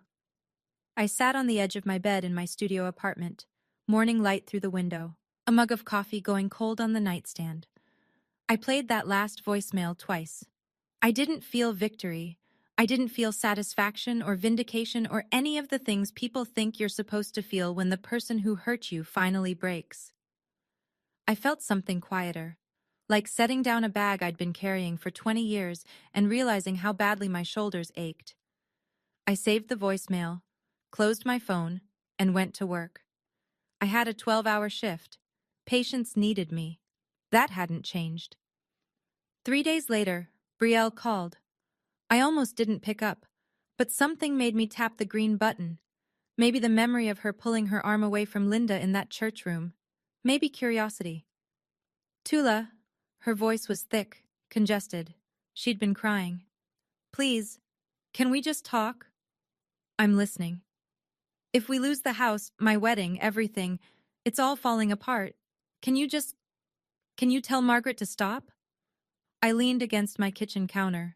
I sat on the edge of my bed in my studio apartment, morning light through the window, a mug of coffee going cold on the nightstand. I played that last voicemail twice. I didn't feel victory. I didn't feel satisfaction or vindication or any of the things people think you're supposed to feel when the person who hurt you finally breaks. I felt something quieter, like setting down a bag I'd been carrying for 20 years and realizing how badly my shoulders ached. I saved the voicemail, closed my phone, and went to work. I had a 12-hour shift. Patients needed me. That hadn't changed. 3 days later, Brielle called. I almost didn't pick up, but something made me tap the green button. Maybe the memory of her pulling her arm away from Linda in that church room. Maybe curiosity. Tula. Her voice was thick, congested. She'd been crying. Please, can we just talk? I'm listening. If we lose the house, my wedding, everything, it's all falling apart. Can you tell Margaret to stop? I leaned against my kitchen counter.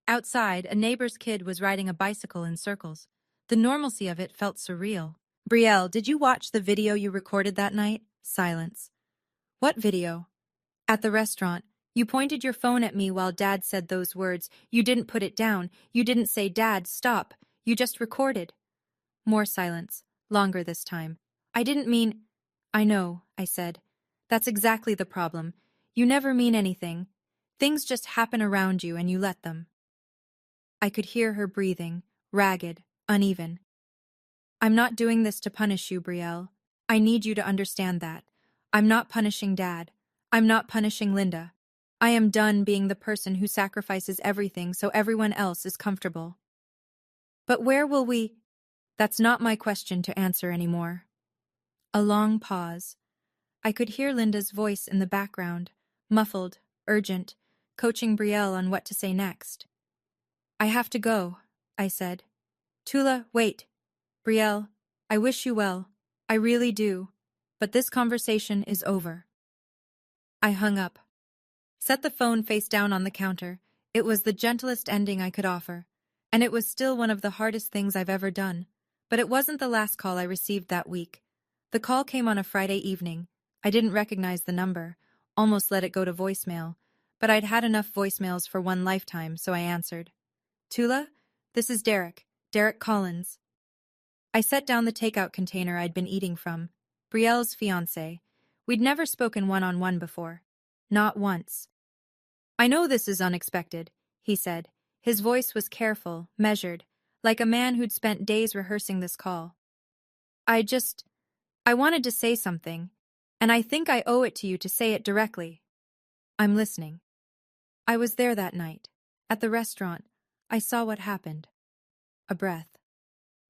Outside, a neighbor's kid was riding a bicycle in circles. The normalcy of it felt surreal. Brielle, did you watch the video you recorded that night? Silence. What video? At the restaurant. You pointed your phone at me while Dad said those words. You didn't put it down. You didn't say, Dad, stop. You just recorded. More silence. Longer this time. I didn't mean... I know, I said. That's exactly the problem. You never mean anything. Things just happen around you and you let them. I could hear her breathing, ragged, uneven. I'm not doing this to punish you, Brielle. I need you to understand that. I'm not punishing Dad. I'm not punishing Linda. I am done being the person who sacrifices everything so everyone else is comfortable. But where will we... That's not my question to answer anymore. A long pause. I could hear Linda's voice in the background, muffled, urgent, coaching Brielle on what to say next. I have to go, I said. Tula, wait. Brielle, I wish you well. I really do. But this conversation is over. I hung up. Set the phone face down on the counter. It was the gentlest ending I could offer. And it was still one of the hardest things I've ever done. But it wasn't the last call I received that week. The call came on a Friday evening. I didn't recognize the number. Almost let it go to voicemail. But I'd had enough voicemails for one lifetime, so I answered. Tula, this is Derek. Derek Collins. I set down the takeout container I'd been eating from. Brielle's fiancé. We'd never spoken one-on-one before. Not once. I know this is unexpected, he said. His voice was careful, measured, like a man who'd spent days rehearsing this call. I wanted to say something, and I think I owe it to you to say it directly. I'm listening. I was there that night. At the restaurant. I saw what happened. A breath.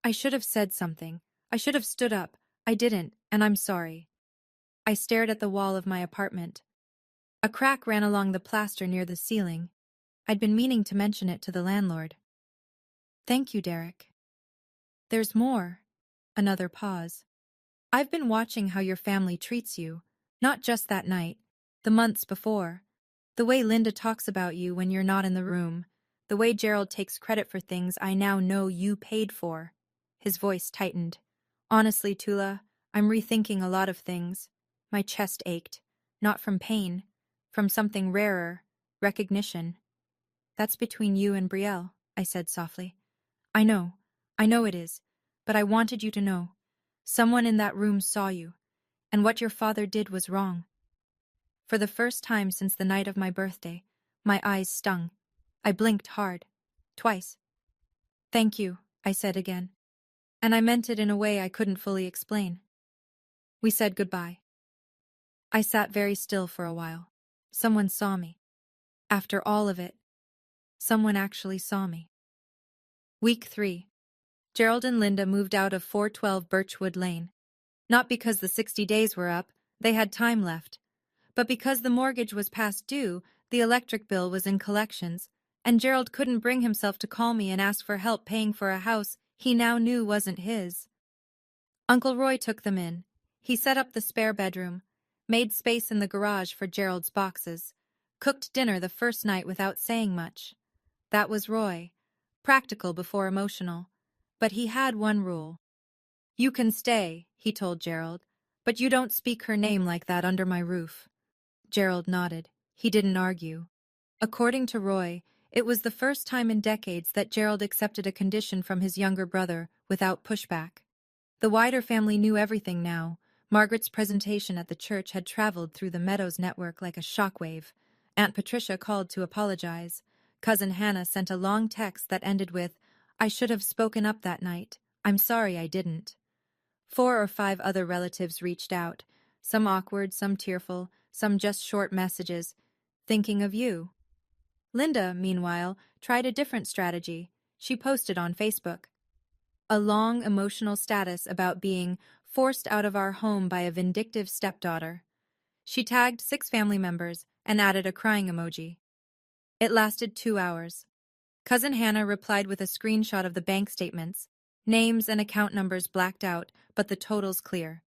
I should have said something. I should have stood up. I didn't, and I'm sorry. I stared at the wall of my apartment. A crack ran along the plaster near the ceiling. I'd been meaning to mention it to the landlord. Thank you, Derek. There's more. Another pause. I've been watching how your family treats you, not just that night, the months before. The way Linda talks about you when you're not in the room, the way Gerald takes credit for things I now know you paid for. His voice tightened. Honestly, Tula, I'm rethinking a lot of things. My chest ached, not from pain, from something rarer, recognition. That's between you and Brielle, I said softly. I know it is, but I wanted you to know. Someone in that room saw you, and what your father did was wrong. For the first time since the night of my birthday, my eyes stung. I blinked hard. Twice. Thank you, I said again. And I meant it in a way I couldn't fully explain. We said goodbye. I sat very still for a while. Someone saw me. After all of it, someone actually saw me. Week 3. Gerald and Linda moved out of 412 Birchwood Lane. Not because the 60 days were up, they had time left, but because the mortgage was past due, the electric bill was in collections, and Gerald couldn't bring himself to call me and ask for help paying for a house he now knew wasn't his. Uncle Roy took them in. He set up the spare bedroom, made space in the garage for Gerald's boxes, cooked dinner the first night without saying much. That was Roy, practical before emotional, but he had one rule. You can stay, he told Gerald, but you don't speak her name like that under my roof. Gerald nodded. He didn't argue. According to Roy, it was the first time in decades that Gerald accepted a condition from his younger brother without pushback. The wider family knew everything now. Margaret's presentation at the church had traveled through the Meadows network like a shockwave. Aunt Patricia called to apologize. Cousin Hannah sent a long text that ended with, I should have spoken up that night. I'm sorry I didn't. 4 or 5 other relatives reached out, some awkward, some tearful, some just short messages, thinking of you. Linda, meanwhile, tried a different strategy. She posted on Facebook a long, emotional status about being forced out of our home by a vindictive stepdaughter. She tagged 6 family members and added a crying emoji. It lasted 2 hours. Cousin Hannah replied with a screenshot of the bank statements, names and account numbers blacked out, but the totals clear.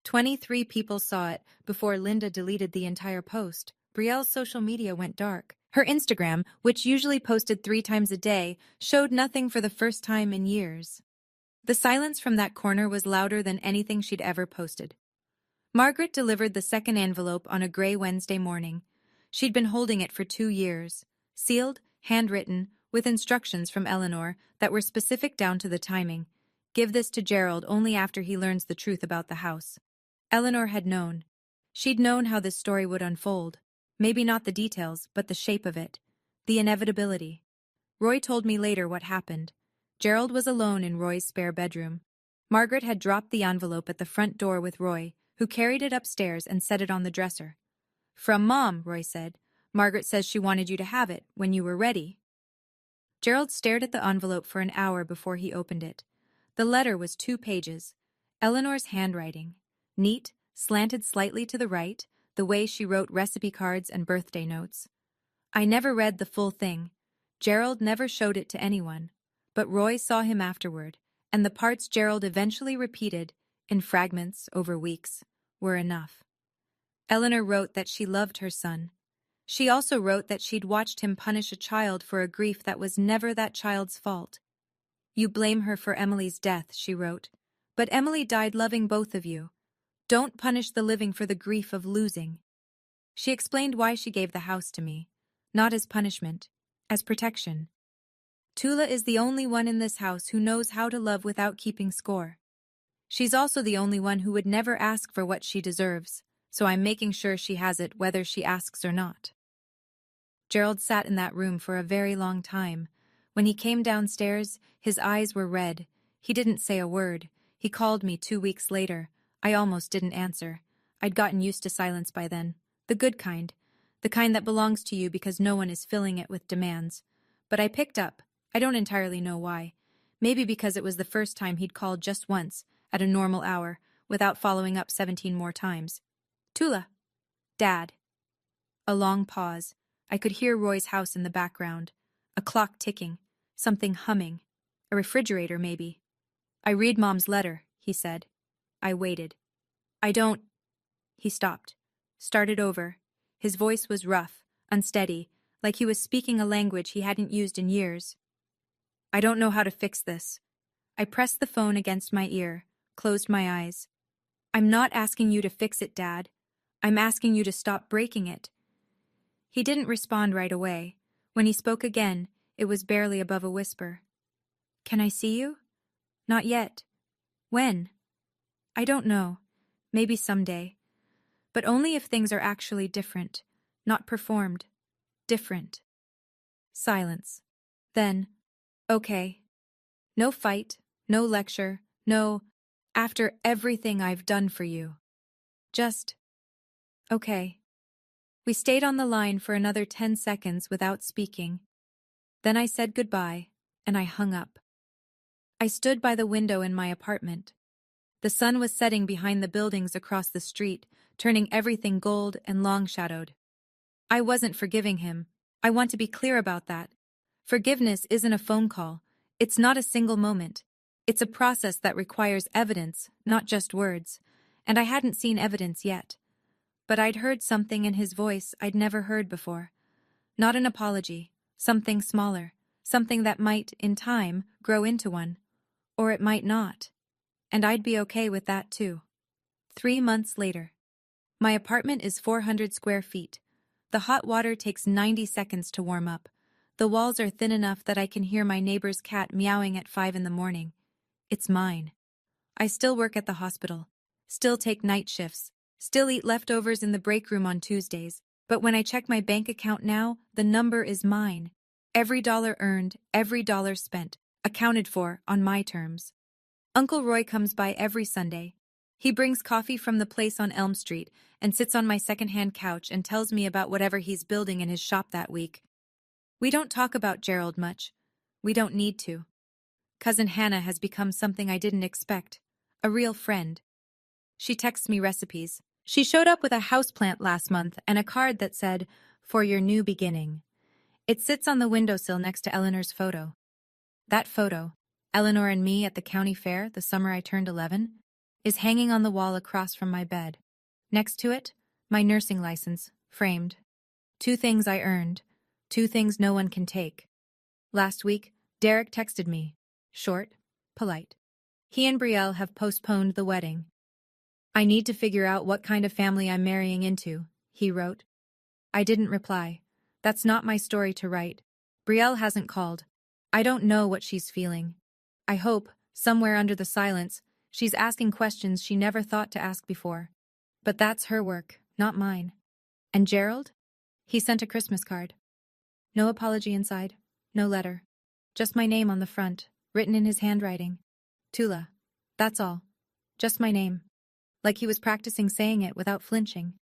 23 people saw it before Linda deleted the entire post. Brielle's social media went dark. Her Instagram, which usually posted 3 times a day, showed nothing for the first time in years. The silence from that corner was louder than anything she'd ever posted. Margaret delivered the second envelope on a gray Wednesday morning. She'd been holding it for 2 years, sealed, handwritten, with instructions from Eleanor that were specific down to the timing. Give this to Gerald only after he learns the truth about the house. Eleanor had known. She'd known how this story would unfold. Maybe not the details, but the shape of it. The inevitability. Roy told me later what happened. Gerald was alone in Roy's spare bedroom. Margaret had dropped the envelope at the front door with Roy, who carried it upstairs and set it on the dresser. From Mom, Roy said. Margaret says she wanted you to have it when you were ready. Gerald stared at the envelope for an hour before he opened it. The letter was 2 pages. Eleanor's handwriting. Neat, slanted slightly to the right, the way she wrote recipe cards and birthday notes. I never read the full thing. Gerald never showed it to anyone. But Roy saw him afterward, and the parts Gerald eventually repeated, in fragments over weeks, were enough. Eleanor wrote that she loved her son. She also wrote that she'd watched him punish a child for a grief that was never that child's fault. You blame her for Emily's death, she wrote. But Emily died loving both of you. Don't punish the living for the grief of losing. She explained why she gave the house to me. Not as punishment, as protection. Tula is the only one in this house who knows how to love without keeping score. She's also the only one who would never ask for what she deserves, so I'm making sure she has it whether she asks or not. Gerald sat in that room for a very long time. When he came downstairs, his eyes were red. He didn't say a word. He called me 2 weeks later. I almost didn't answer. I'd gotten used to silence by then. The good kind. The kind that belongs to you because no one is filling it with demands. But I picked up. I don't entirely know why. Maybe because it was the first time he'd called just once, at a normal hour, without following up 17 more times. Tula. Dad. A long pause. I could hear Roy's house in the background. A clock ticking. Something humming. A refrigerator, maybe. I read Mom's letter, he said. I waited. I don't... He stopped. Started over. His voice was rough, unsteady, like he was speaking a language he hadn't used in years. I don't know how to fix this. I pressed the phone against my ear, closed my eyes. I'm not asking you to fix it, Dad. I'm asking you to stop breaking it. He didn't respond right away. When he spoke again, it was barely above a whisper. Can I see you? Not yet. When? I don't know. Maybe someday. But only if things are actually different, not performed. Different. Silence. Then, okay. No fight, no lecture, no, after everything I've done for you. Just, okay. We stayed on the line for another 10 seconds without speaking. Then I said goodbye, and I hung up. I stood by the window in my apartment. The sun was setting behind the buildings across the street, turning everything gold and long-shadowed. I wasn't forgiving him. I want to be clear about that. Forgiveness isn't a phone call. It's not a single moment. It's a process that requires evidence, not just words. And I hadn't seen evidence yet. But I'd heard something in his voice I'd never heard before. Not an apology, something smaller, something that might, in time, grow into one. Or it might not. And I'd be okay with that too. 3 months later. My apartment is 400 square feet. The hot water takes 90 seconds to warm up. The walls are thin enough that I can hear my neighbor's cat meowing at 5 in the morning. It's mine. I still work at the hospital. Still take night shifts. Still eat leftovers in the break room on Tuesdays. But when I check my bank account now, the number is mine. Every dollar earned, every dollar spent, accounted for on my terms. Uncle Roy comes by every Sunday. He brings coffee from the place on Elm Street and sits on my second-hand couch and tells me about whatever he's building in his shop that week. We don't talk about Gerald much. We don't need to. Cousin Hannah has become something I didn't expect. A real friend. She texts me recipes. She showed up with a houseplant last month and a card that said, "For your new beginning." It sits on the windowsill next to Eleanor's photo. That photo, Eleanor and me at the county fair the summer I turned 11, is hanging on the wall across from my bed. Next to it, my nursing license, framed. 2 things I earned, 2 things no one can take. Last week, Derek texted me. Short, polite. He and Brielle have postponed the wedding. I need to figure out what kind of family I'm marrying into, he wrote. I didn't reply. That's not my story to write. Brielle hasn't called. I don't know what she's feeling. I hope, somewhere under the silence, she's asking questions she never thought to ask before. But that's her work, not mine. And Gerald? He sent a Christmas card. No apology inside, no letter. Just my name on the front, written in his handwriting. Tula. That's all. Just my name. Like he was practicing saying it without flinching.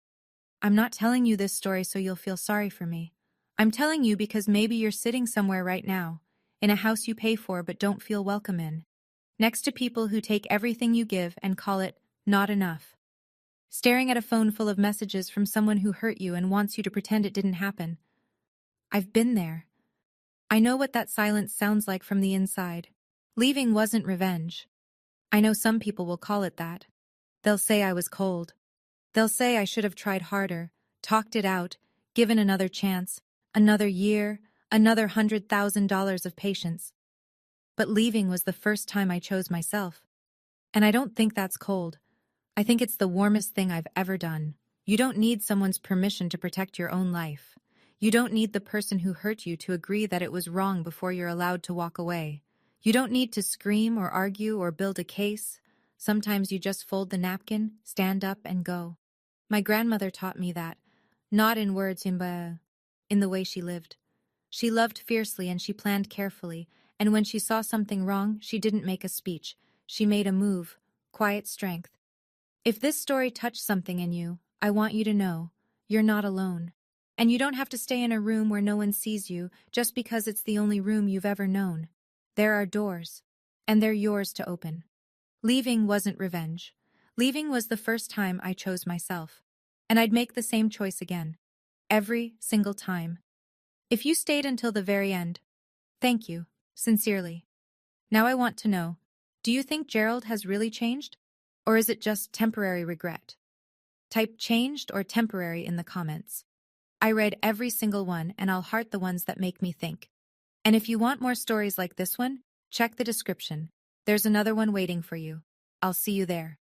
I'm not telling you this story so you'll feel sorry for me. I'm telling you because maybe you're sitting somewhere right now, in a house you pay for but don't feel welcome in, next to people who take everything you give and call it not enough. Staring at a phone full of messages from someone who hurt you and wants you to pretend it didn't happen. I've been there. I know what that silence sounds like from the inside. Leaving wasn't revenge. I know some people will call it that. They'll say I was cold. They'll say I should have tried harder, talked it out, given another chance, another year, another $100,000 of patience. But leaving was the first time I chose myself. And I don't think that's cold. I think it's the warmest thing I've ever done. You don't need someone's permission to protect your own life. You don't need the person who hurt you to agree that it was wrong before you're allowed to walk away. You don't need to scream or argue or build a case. Sometimes you just fold the napkin, stand up, and go. My grandmother taught me that, not in words, in in the way she lived. She loved fiercely and she planned carefully, and when she saw something wrong, she didn't make a speech. She made a move, quiet strength. If this story touched something in you, I want you to know you're not alone. And you don't have to stay in a room where no one sees you just because it's the only room you've ever known. There are doors, and they're yours to open. Leaving wasn't revenge. Leaving was the first time I chose myself. And I'd make the same choice again. Every single time. If you stayed until the very end, thank you, sincerely. Now I want to know, do you think Gerald has really changed? Or is it just temporary regret? Type changed or temporary in the comments. I read every single one and I'll heart the ones that make me think. And if you want more stories like this one, check the description. There's another one waiting for you. I'll see you there.